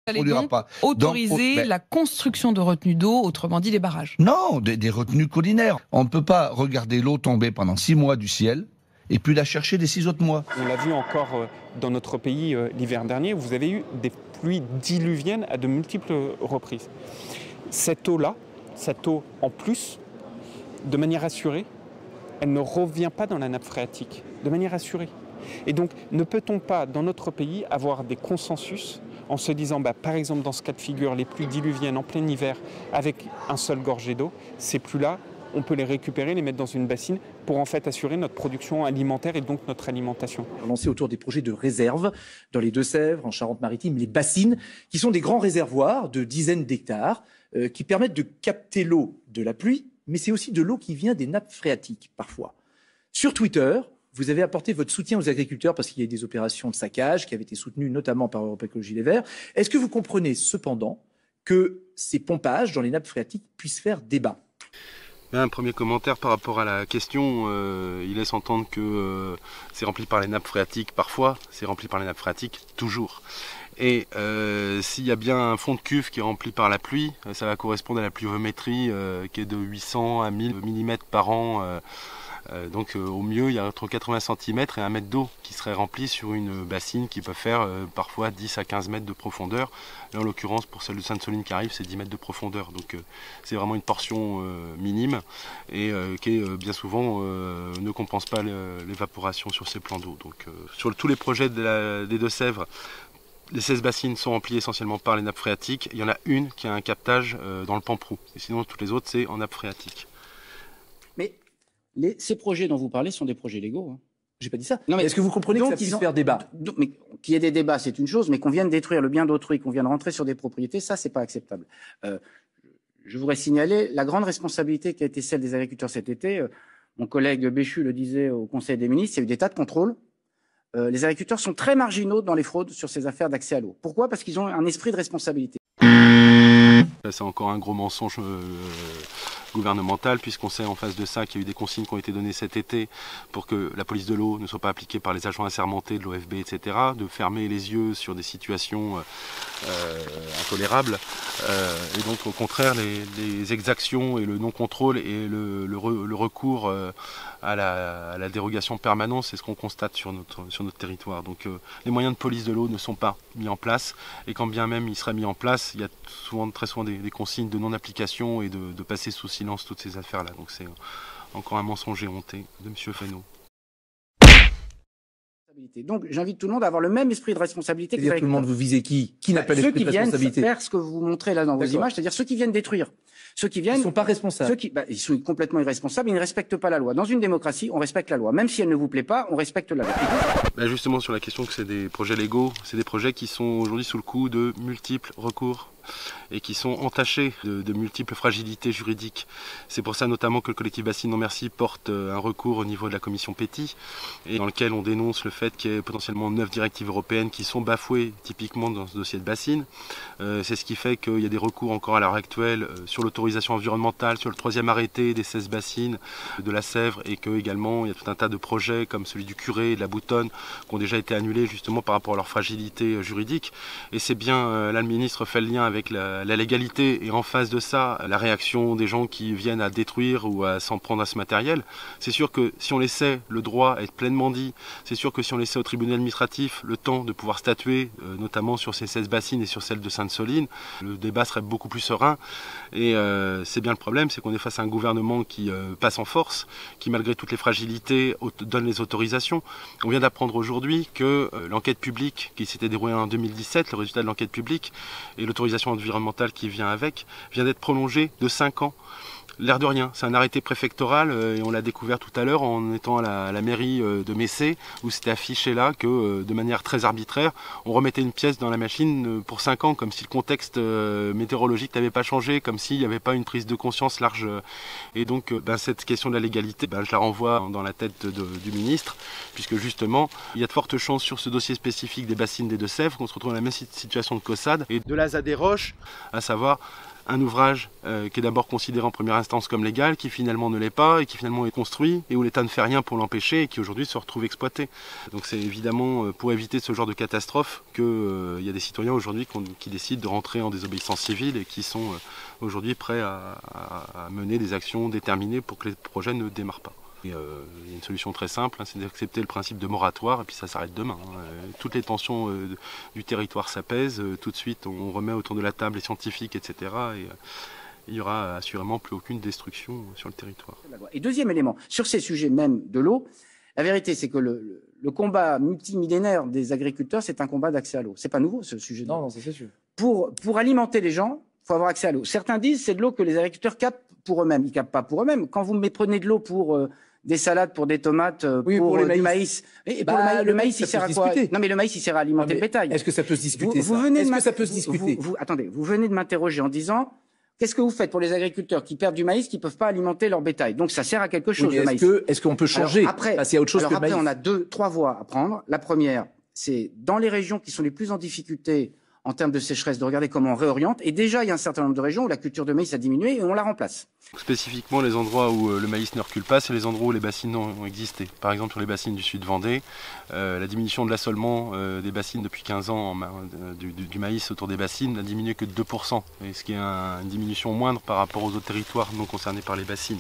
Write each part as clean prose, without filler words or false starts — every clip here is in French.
Vous allez donc autoriser la construction de retenues d'eau, autrement dit des barrages? Non, des retenues collinaires. On ne peut pas regarder l'eau tomber pendant 6 mois du ciel et puis la chercher les 6 autres mois. On l'a vu encore dans notre pays l'hiver dernier, vous avez eu des pluies diluviennes à de multiples reprises. Cette eau-là, cette eau en plus, de manière assurée, elle ne revient pas dans la nappe phréatique, de manière assurée. Et donc, ne peut-on pas, dans notre pays, avoir des consensus en se disant, par exemple, dans ce cas de figure, les pluies diluviennes en plein hiver, avec un seul gorgée d'eau, ces pluies-là, on peut les récupérer, les mettre dans une bassine pour en fait assurer notre production alimentaire et donc notre alimentation. Lancé autour des projets de réserve dans les Deux-Sèvres, en Charente-Maritime, les bassines, qui sont des grands réservoirs de dizaines d'hectares, qui permettent de capter l'eau de la pluie, mais c'est aussi de l'eau qui vient des nappes phréatiques, parfois. Sur Twitter, vous avez apporté votre soutien aux agriculteurs parce qu'il y a eu des opérations de saccage qui avaient été soutenues notamment par Europe Écologie Les Verts. Est-ce que vous comprenez cependant que ces pompages dans les nappes phréatiques puissent faire débat ? Un premier commentaire par rapport à la question, il laisse entendre que c'est rempli par les nappes phréatiques parfois, c'est rempli par les nappes phréatiques toujours. Et s'il y a bien un fond de cuve qui est rempli par la pluie, ça va correspondre à la pluviométrie qui est de 800 à 1000 mm par an. Donc au mieux, il y a entre 80 cm et 1 mètre d'eau qui serait remplie sur une bassine qui peut faire parfois 10 à 15 mètres de profondeur. Là, en l'occurrence, pour celle de Sainte-Soline qui arrive, c'est 10 mètres de profondeur. Donc c'est vraiment une portion minime et qui bien souvent ne compense pas l'évaporation sur ces plans d'eau. Donc sur tous les projets des Deux-Sèvres, les 16 bassines sont remplies essentiellement par les nappes phréatiques. Il y en a une qui a un captage dans le Pamprou. Et sinon, toutes les autres, c'est en nappe phréatique. Mais ces projets dont vous parlez sont des projets légaux. Hein. J'ai pas dit ça. Non, mais est-ce que vous comprenez que ça puisse faire débat ? Mais qu'il y ait des débats, c'est une chose, mais qu'on vienne détruire le bien d'autrui, qu'on vienne rentrer sur des propriétés, ça, c'est pas acceptable. Je voudrais signaler la grande responsabilité qui a été celle des agriculteurs cet été. Mon collègue Béchu le disait au Conseil des ministres, il y a eu des tas de contrôles. Les agriculteurs sont très marginaux dans les fraudes sur ces affaires d'accès à l'eau. Pourquoi ? Parce qu'ils ont un esprit de responsabilité. C'est encore un gros mensonge gouvernemental, puisqu'on sait en face de ça qu'il y a eu des consignes qui ont été données cet été pour que la police de l'eau ne soit pas appliquée par les agents assermentés de l'OFB, etc., de fermer les yeux sur des situations intolérables. Et donc au contraire, les exactions et le non-contrôle et le recours à la dérogation permanente, c'est ce qu'on constate sur notre territoire. Donc les moyens de police de l'eau ne sont pas mis en place, et quand bien même ils seraient mis en place, il y a très souvent des consignes de non-application et de passer sous silence toutes ces affaires-là. Donc c'est encore un mensonge éhonté de M. Fesneau. Donc j'invite tout le monde à avoir le même esprit de responsabilité. C'est-à-dire tout le monde, vous visez qui n'a pas l'esprit de responsabilité ? Ceux qui viennent faire ce que vous montrez là dans vos images, c'est-à-dire ceux qui viennent détruire. Ceux qui viennent, ils ne sont pas responsables. Ils sont complètement irresponsables, ils ne respectent pas la loi. Dans une démocratie, on respecte la loi. Même si elle ne vous plaît pas, on respecte la loi. Justement, sur la question que c'est des projets légaux, c'est des projets qui sont aujourd'hui sous le coup de multiples recours et qui sont entachés de multiples fragilités juridiques. C'est pour ça notamment que le collectif Bassines Non Merci porte un recours au niveau de la commission Petit, et dans lequel on dénonce le fait qu'il y ait potentiellement 9 directives européennes qui sont bafouées typiquement dans ce dossier de Bassines. C'est ce qui fait qu'il y a des recours encore à l'heure actuelle sur l'autorisation environnementale, sur le 3e arrêté des 16 bassines de la Sèvre, et que également il y a tout un tas de projets comme celui du Curé et de la Boutonne qui ont déjà été annulés justement par rapport à leur fragilité juridique. Et c'est bien, là le ministre fait le lien avec la légalité, et en face de ça, la réaction des gens qui viennent à détruire ou à s'en prendre à ce matériel. C'est sûr que si on laissait le droit être pleinement dit, c'est sûr que si on laissait au tribunal administratif le temps de pouvoir statuer, notamment sur ces 16 bassines et sur celle de Sainte-Soline, le débat serait beaucoup plus serein. Et c'est bien le problème, c'est qu'on est face à un gouvernement qui passe en force, qui malgré toutes les fragilités donne les autorisations. On vient d'apprendre aujourd'hui que l'enquête publique qui s'était déroulée en 2017, le résultat de l'enquête publique et l'autorisation environnementale qui vient avec, vient d'être prolongée de 5 ans. L'air de rien, c'est un arrêté préfectoral et on l'a découvert tout à l'heure en étant à la mairie de Messé, où c'était affiché là que de manière très arbitraire, on remettait une pièce dans la machine pour 5 ans, comme si le contexte météorologique n'avait pas changé, comme s'il n'y avait pas une prise de conscience large. Et donc cette question de la légalité, je la renvoie dans la tête du ministre, puisque justement, il y a de fortes chances sur ce dossier spécifique des bassines des Deux-Sèvres qu'on se retrouve dans la même situation de Caussade et de la ZAD des Roches, à savoir un ouvrage qui est d'abord considéré en première instance comme légal, qui finalement ne l'est pas et qui finalement est construit et où l'État ne fait rien pour l'empêcher et qui aujourd'hui se retrouve exploité. Donc c'est évidemment pour éviter ce genre de catastrophe qu'il y a des citoyens aujourd'hui qui décident de rentrer en désobéissance civile et qui sont aujourd'hui prêts à mener des actions déterminées pour que les projets ne démarrent pas. Il y a une solution très simple, c'est d'accepter le principe de moratoire et puis ça s'arrête demain. Toutes les tensions du territoire s'apaisent, tout de suite on remet autour de la table les scientifiques, etc. Et il n'y aura assurément plus aucune destruction sur le territoire. Et deuxième élément, sur ces sujets même de l'eau, la vérité c'est que le combat multimillénaire des agriculteurs, c'est un combat d'accès à l'eau. C'est pas nouveau ce sujet. Non, c'est sûr. Pour alimenter les gens, il faut avoir accès à l'eau. Certains disent c'est de l'eau que les agriculteurs captent pour eux-mêmes. Ils ne captent pas pour eux-mêmes. Quand vous prenez de l'eau pour des salades, pour des tomates, pour du maïs. Et pour le maïs, il sert à quoi? Non, mais le maïs, il sert à alimenter le bétail. Est-ce que ça peut se discuter? Est-ce que ça peut se discuter? Attendez, vous venez de m'interroger en disant qu'est-ce que vous faites pour les agriculteurs qui perdent du maïs, qui ne peuvent pas alimenter leur bétail? Donc ça sert à quelque chose, le maïs. Est-ce qu'on peut changer? Passer à autre chose que le maïs? Après, on a trois voies à prendre. La première, c'est dans les régions qui sont les plus en difficulté en termes de sécheresse, de regarder comment on réoriente. Et déjà, il y a un certain nombre de régions où la culture de maïs a diminué et on la remplace. Spécifiquement, les endroits où le maïs ne recule pas, c'est les endroits où les bassines ont existé. Par exemple, sur les bassines du sud Vendée, la diminution de l'assolement des bassines depuis 15 ans du maïs autour des bassines n'a diminué que de 2%, et ce qui est une diminution moindre par rapport aux autres territoires non concernés par les bassines.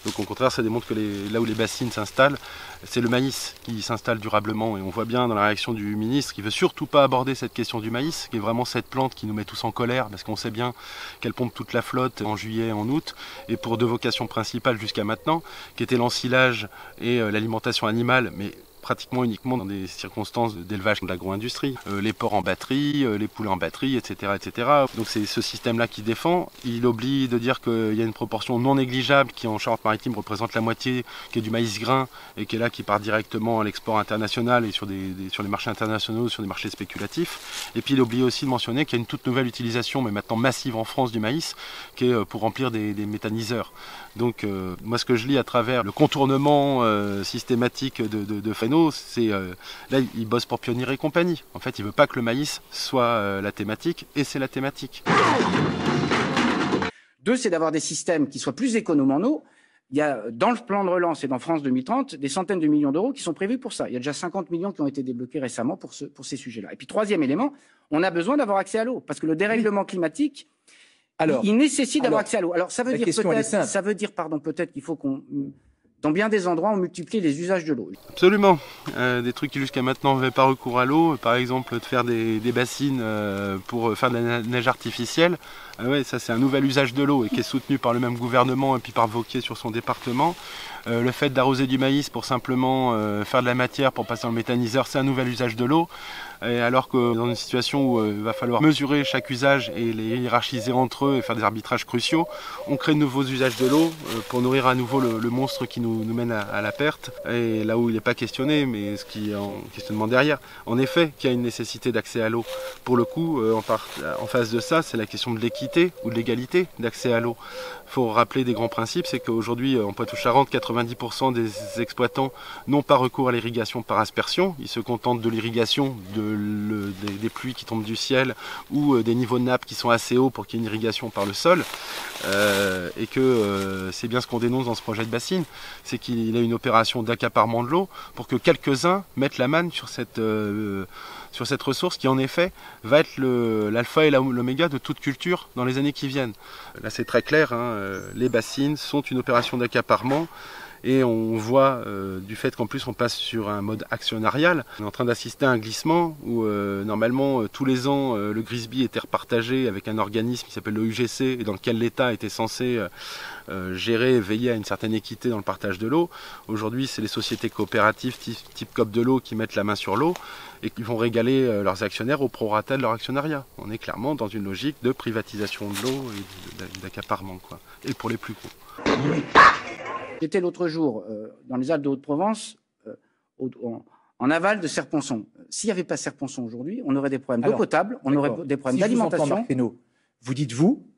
Donc au contraire, ça démontre que là où les bassines s'installent, c'est le maïs qui s'installe durablement. Et on voit bien dans la réaction du ministre qu'il ne veut surtout pas aborder cette question du maïs, qui est vraiment cette plante qui nous met tous en colère, parce qu'on sait bien qu'elle pompe toute la flotte en juillet et en août, et pour deux vocations principales jusqu'à maintenant, qui étaient l'ensilage et l'alimentation animale, mais pratiquement uniquement dans des circonstances d'élevage de l'agro-industrie. Les porcs en batterie, les poulets en batterie, etc. etc. Donc c'est ce système-là qui défend. Il oublie de dire qu'il y a une proportion non négligeable qui en Charente-Maritime représente la moitié, qui est du maïs grain, et qui est là, qui part directement à l'export international et sur les marchés internationaux, sur des marchés spéculatifs. Et puis il oublie aussi de mentionner qu'il y a une toute nouvelle utilisation, mais maintenant massive en France, du maïs, qui est pour remplir des méthaniseurs. Donc moi ce que je lis à travers le contournement systématique de Fesneau, c'est là il bosse pour Pionnier et compagnie. En fait il veut pas que le maïs soit la thématique, et c'est la thématique. Deux, c'est d'avoir des systèmes qui soient plus économes en eau. Il y a dans le plan de relance et dans France 2030 des centaines de millions d'euros qui sont prévus pour ça. Il y a déjà 50 millions qui ont été débloqués récemment pour ces sujets-là. Et puis troisième élément, on a besoin d'avoir accès à l'eau, parce que le dérèglement climatique, il nécessite d'avoir accès à l'eau. Alors ça veut dire peut-être qu'il faut qu'on, dans bien des endroits, on multiplie les usages de l'eau. Absolument. Des trucs qui jusqu'à maintenant n'avaient pas recours à l'eau, par exemple de faire des bassines pour faire de la neige artificielle. Ouais, ça c'est un nouvel usage de l'eau et qui est soutenu par le même gouvernement et puis par Wauquiez sur son département. Le fait d'arroser du maïs pour simplement faire de la matière pour passer dans le méthaniseur, c'est un nouvel usage de l'eau. Et alors que dans une situation où il va falloir mesurer chaque usage et les hiérarchiser entre eux et faire des arbitrages cruciaux, on crée de nouveaux usages de l'eau pour nourrir à nouveau le monstre qui nous mène à la perte. Et là où il n'est pas questionné, mais ce qui est en questionnement derrière, en effet, qu'il y a une nécessité d'accès à l'eau. Pour le coup, en face de ça, c'est la question de l'équité ou de l'égalité d'accès à l'eau. Il faut rappeler des grands principes, c'est qu'aujourd'hui, en Poitou-Charentes, 90% des exploitants n'ont pas recours à l'irrigation par aspersion. Ils se contentent de l'irrigation des pluies qui tombent du ciel ou des niveaux de nappe qui sont assez hauts pour qu'il y ait une irrigation par le sol. Et que c'est bien ce qu'on dénonce dans ce projet de bassine, c'est qu'il y a une opération d'accaparement de l'eau pour que quelques-uns mettent la manne sur cette ressource qui en effet va être l'alpha et l'oméga de toute culture dans les années qui viennent. Là c'est très clair, les bassines sont une opération d'accaparement. Et on voit, du fait qu'en plus on passe sur un mode actionnarial, on est en train d'assister à un glissement où normalement tous les ans le Grisby était repartagé avec un organisme qui s'appelle le UGC et dans lequel l'État était censé gérer et veiller à une certaine équité dans le partage de l'eau. Aujourd'hui c'est les sociétés coopératives type COP de l'eau qui mettent la main sur l'eau et qui vont régaler leurs actionnaires au prorata de leur actionnariat. On est clairement dans une logique de privatisation de l'eau et d'accaparement, quoi. Et pour les plus gros. J'étais l'autre jour dans les Alpes de Haute-Provence, en aval de Serponçon. S'il n'y avait pas Serponçon aujourd'hui, on aurait des problèmes d'eau potable, on aurait des problèmes d'alimentation. Vous dites,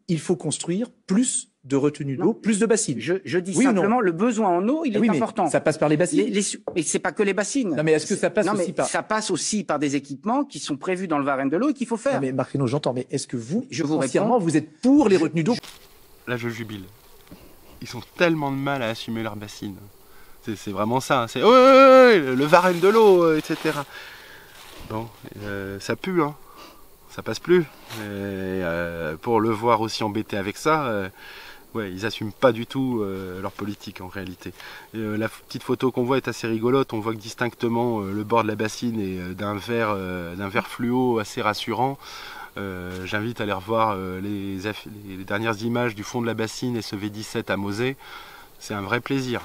il faut construire plus de retenues d'eau, plus de bassines. Je dis simplement, le besoin en eau, il est important. Ça passe par les bassines. Mais c'est pas que les bassines. Non, mais est-ce que ça passe aussi par... Ça passe aussi par des équipements qui sont prévus dans le Varenne de l'eau et qu'il faut faire. Non, mais Marc Fesneau, j'entends, mais est-ce que vous réponds, vous êtes pour les retenues d'eau? Là, je jubile. Ils ont tellement de mal à assumer leur bassine. C'est vraiment ça. C'est le Varenne de l'eau, etc. Bon, ça pue, hein. Ça passe plus. Et, pour le voir aussi embêté avec ça, ouais, ils n'assument pas du tout leur politique en réalité. La petite photo qu'on voit est assez rigolote. On voit que distinctement le bord de la bassine est d'un vert fluo assez rassurant. J'invite à aller revoir les dernières images du fond de la bassine SEV17 à Mosée. C'est un vrai plaisir.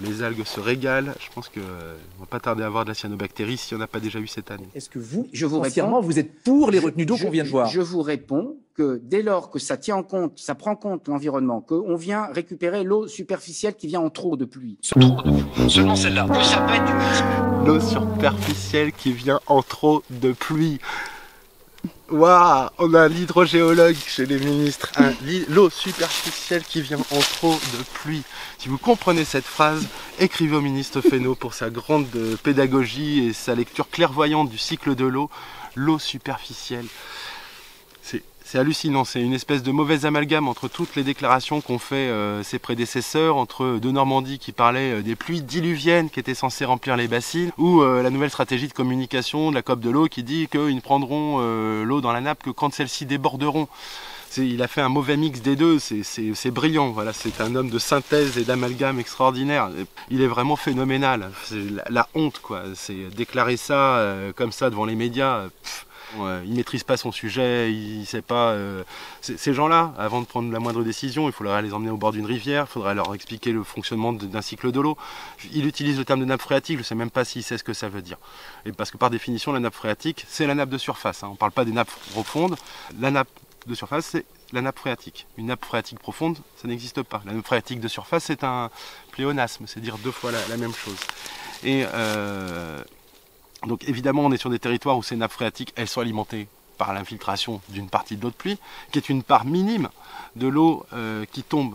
Les algues se régalent. Je pense qu'on ne va pas tarder à avoir de la cyanobactérie si on n'a pas déjà eu cette année. Est-ce que vous êtes pour les retenues d'eau qu'on vient de voir? Je vous réponds que dès lors que ça tient en compte, ça prend en compte l'environnement, qu'on vient récupérer l'eau superficielle qui vient en trop de pluie. Selon celle-là. Que ça peut être l'eau superficielle qui vient en trop de pluie. Waouh, on a un hydrogéologue chez les ministres. L'eau superficielle qui vient en trop de pluie. Si vous comprenez cette phrase, écrivez au ministre Fesneau pour sa grande pédagogie et sa lecture clairvoyante du cycle de l'eau. L'eau superficielle. C'est hallucinant, c'est une espèce de mauvais amalgame entre toutes les déclarations qu'ont fait ses prédécesseurs, entre de Normandie qui parlait des pluies diluviennes qui étaient censées remplir les bassines, ou la nouvelle stratégie de communication de la COP de l'eau qui dit qu'ils ne prendront l'eau dans la nappe que quand celles-ci déborderont. Il a fait un mauvais mix des deux, c'est brillant, voilà, c'est un homme de synthèse et d'amalgame extraordinaire. Il est vraiment phénoménal, c'est la honte, quoi. C'est déclarer ça comme ça devant les médias. Il ne maîtrise pas son sujet, il sait pas. Ces gens-là, avant de prendre la moindre décision, il faudrait les emmener au bord d'une rivière, il faudrait leur expliquer le fonctionnement d'un cycle de l'eau. Il utilise le terme de nappe phréatique, je ne sais même pas s'il sait ce que ça veut dire. Et parce que par définition, la nappe phréatique, c'est la nappe de surface. Hein. On ne parle pas des nappes profondes. La nappe de surface, c'est la nappe phréatique. Une nappe phréatique profonde, ça n'existe pas. La nappe phréatique de surface, c'est un pléonasme, c'est dire deux fois la même chose. Et donc évidemment, on est sur des territoires où ces nappes phréatiques, elles sont alimentées par l'infiltration d'une partie de l'eau de pluie, qui est une part minime de l'eau qui tombe,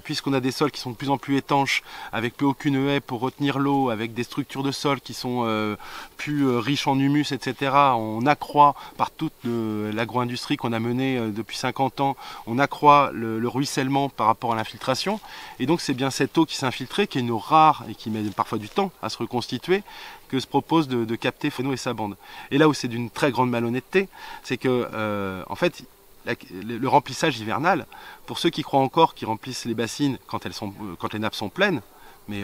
puisqu'on a des sols qui sont de plus en plus étanches, avec plus aucune haie pour retenir l'eau, avec des structures de sol qui sont plus riches en humus, etc. On accroît par toute l'agro-industrie qu'on a menée depuis 50 ans, on accroît le ruissellement par rapport à l'infiltration. Et donc c'est bien cette eau qui s'est infiltrée, qui est une eau rare et qui met parfois du temps à se reconstituer, que se propose de capter Fesneau et sa bande. Et là où c'est d'une très grande malhonnêteté, c'est que, en fait, le remplissage hivernal, pour ceux qui croient encore qu'ils remplissent les bassines quand les nappes sont pleines, mais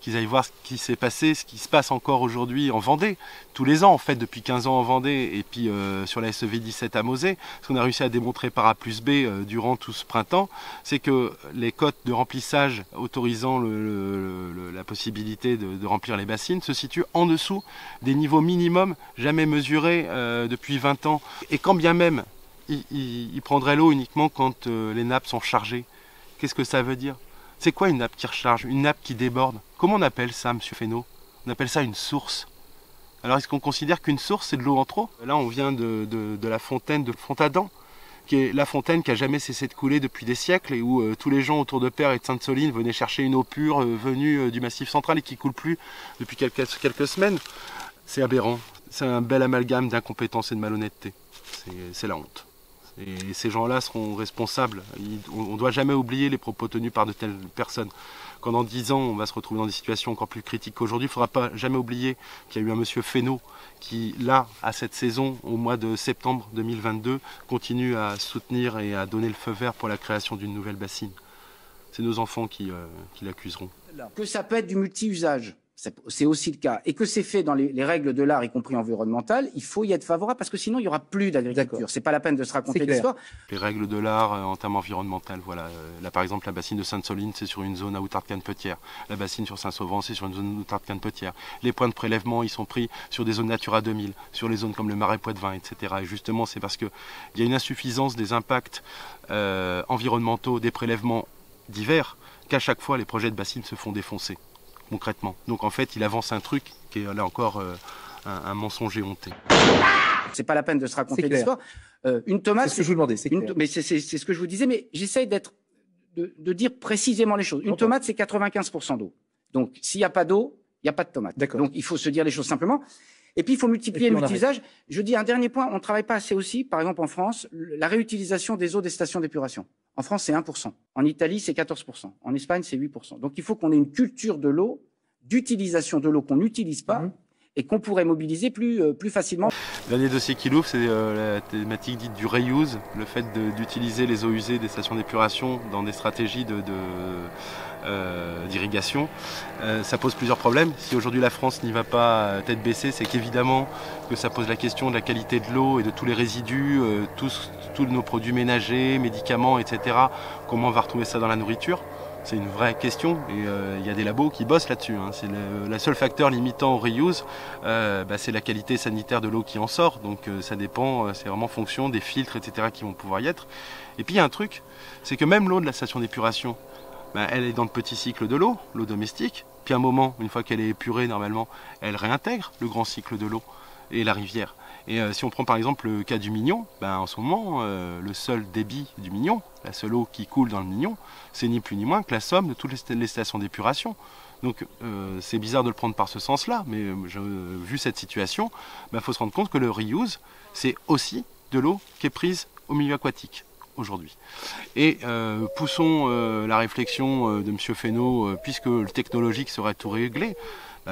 qu'ils aillent voir ce qui s'est passé, ce qui se passe encore aujourd'hui en Vendée, tous les ans en fait, depuis 15 ans en Vendée, et puis sur la SEV17 à Mosée, ce qu'on a réussi à démontrer par A plus B durant tout ce printemps, c'est que les cotes de remplissage autorisant la possibilité de remplir les bassines se situent en dessous des niveaux minimums jamais mesurés depuis 20 ans. Et quand bien même il prendrait l'eau uniquement quand les nappes sont chargées, qu'est-ce que ça veut dire ? C'est quoi une nappe qui recharge? Une nappe qui déborde? Comment on appelle ça, monsieur Fesneau? On appelle ça une source. Alors est-ce qu'on considère qu'une source, c'est de l'eau en trop? Là, on vient de la fontaine de Fontadon, qui est la fontaine qui n'a jamais cessé de couler depuis des siècles et où tous les gens autour de Père et de Sainte-Soline venaient chercher une eau pure venue du Massif central et qui ne coule plus depuis quelques semaines. C'est aberrant. C'est un bel amalgame d'incompétence et de malhonnêteté. C'est la honte. Et ces gens-là seront responsables. On ne doit jamais oublier les propos tenus par de telles personnes. Quand dans 10 ans, on va se retrouver dans des situations encore plus critiques qu'aujourd'hui, il ne faudra pas jamais oublier qu'il y a eu un monsieur Fesneau qui, là, à cette saison, au mois de septembre 2022, continue à soutenir et à donner le feu vert pour la création d'une nouvelle bassine. C'est nos enfants qui l'accuseront. Que ça peut être du multi-usage. C'est aussi le cas. Et que c'est fait dans les règles de l'art, y compris environnementales, il faut y être favorable parce que sinon il n'y aura plus d'agriculture. C'est pas la peine de se raconter l'histoire. Les règles de l'art en termes environnementaux, voilà. Là par exemple la bassine de Sainte-Soline c'est sur une zone à Outarde-Canepetière. La bassine sur Saint-Sauvant c'est sur une zone Outarde-Canepetière. Les points de prélèvement ils sont pris sur des zones Natura 2000, sur les zones comme le Marais Poitevin, etc. Et justement c'est parce qu'il y a une insuffisance des impacts environnementaux des prélèvements divers qu'à chaque fois les projets de bassines se font défoncer. Concrètement. Donc en fait, il avance un truc qui est là encore un mensonge éhonté. C'est pas la peine de se raconter l'histoire. Une tomate. C'est ce que je vous demandais. Mais c'est ce que je vous disais, mais j'essaye de dire précisément les choses. Une tomate, c'est 95% d'eau. Donc, s'il n'y a pas d'eau, il n'y a pas de tomate. Donc, il faut se dire les choses simplement. Et puis, il faut multiplier l'utilisation. Je dis un dernier point, on ne travaille pas assez aussi, par exemple en France, la réutilisation des eaux des stations d'épuration. En France, c'est 1%. En Italie, c'est 14%. En Espagne, c'est 8%. Donc, il faut qu'on ait une culture de l'eau, d'utilisation de l'eau qu'on n'utilise pas et qu'on pourrait mobiliser plus facilement. Le dernier dossier qui l'ouvre, c'est la thématique dite du reuse, le fait d'utiliser les eaux usées des stations d'épuration dans des stratégies d'irrigation. Ça pose plusieurs problèmes. Si aujourd'hui la France n'y va pas tête baissée, c'est qu'évidemment que ça pose la question de la qualité de l'eau et de tous les résidus, tous nos produits ménagers, médicaments, etc. Comment on va retrouver ça dans la nourriture? C'est une vraie question et il y a des labos qui bossent là-dessus. C'est le seul facteur limitant au reuse, c'est la qualité sanitaire de l'eau qui en sort. Donc ça dépend, c'est vraiment en fonction des filtres, etc. qui vont pouvoir y être. Et puis il y a un truc, c'est que même l'eau de la station d'épuration, elle est dans le petit cycle de l'eau domestique. Puis à un moment, une fois qu'elle est épurée normalement, elle réintègre le grand cycle de l'eau et la rivière. Et si on prend par exemple le cas du Mignon, en ce moment, le seul débit du Mignon, la seule eau qui coule dans le Mignon, c'est ni plus ni moins que la somme de toutes les stations d'épuration. Donc c'est bizarre de le prendre par ce sens-là, mais vu cette situation, faut se rendre compte que le reuse, c'est aussi de l'eau qui est prise au milieu aquatique aujourd'hui. Et poussons la réflexion de M. Fesneau, puisque le technologique serait tout réglé.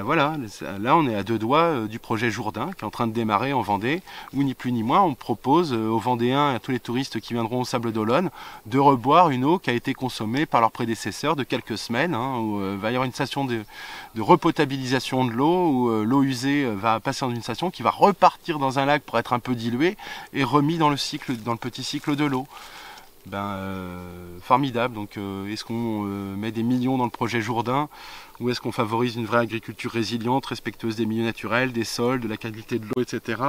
Voilà, là on est à 2 doigts du projet Jourdain qui est en train de démarrer en Vendée, où ni plus ni moins on propose aux Vendéens et à tous les touristes qui viendront au Sable d'Olonne de reboire une eau qui a été consommée par leurs prédécesseurs de quelques semaines, où il va y avoir une station de repotabilisation de l'eau, où l'eau usée va passer dans une station qui va repartir dans un lac pour être un peu diluée et remis dans le petit cycle de l'eau. Formidable. Donc est-ce qu'on met des millions dans le projet Jourdain, ou est-ce qu'on favorise une vraie agriculture résiliente, respectueuse des milieux naturels, des sols, de la qualité de l'eau, etc.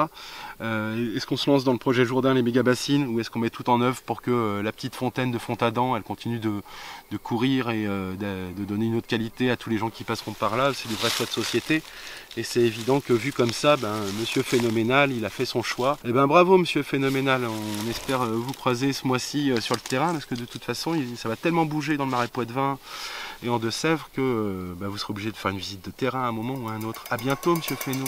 Est-ce qu'on se lance dans le projet Jourdain, les méga-bassines, ou est-ce qu'on met tout en œuvre pour que la petite fontaine de Fontadans, elle continue de courir et de donner une autre qualité à tous les gens qui passeront par là? C'est des vrais choix de société. Et c'est évident que vu comme ça, Monsieur Phénoménal, il a fait son choix. Et bravo Monsieur Phénoménal, on espère vous croiser ce mois-ci sur le terrain, parce que de toute façon, ça va tellement bouger dans le Marais Poitevin et en Deux-Sèvres que vous serez obligé de faire une visite de terrain à un moment ou à un autre. À bientôt Monsieur Fesneau.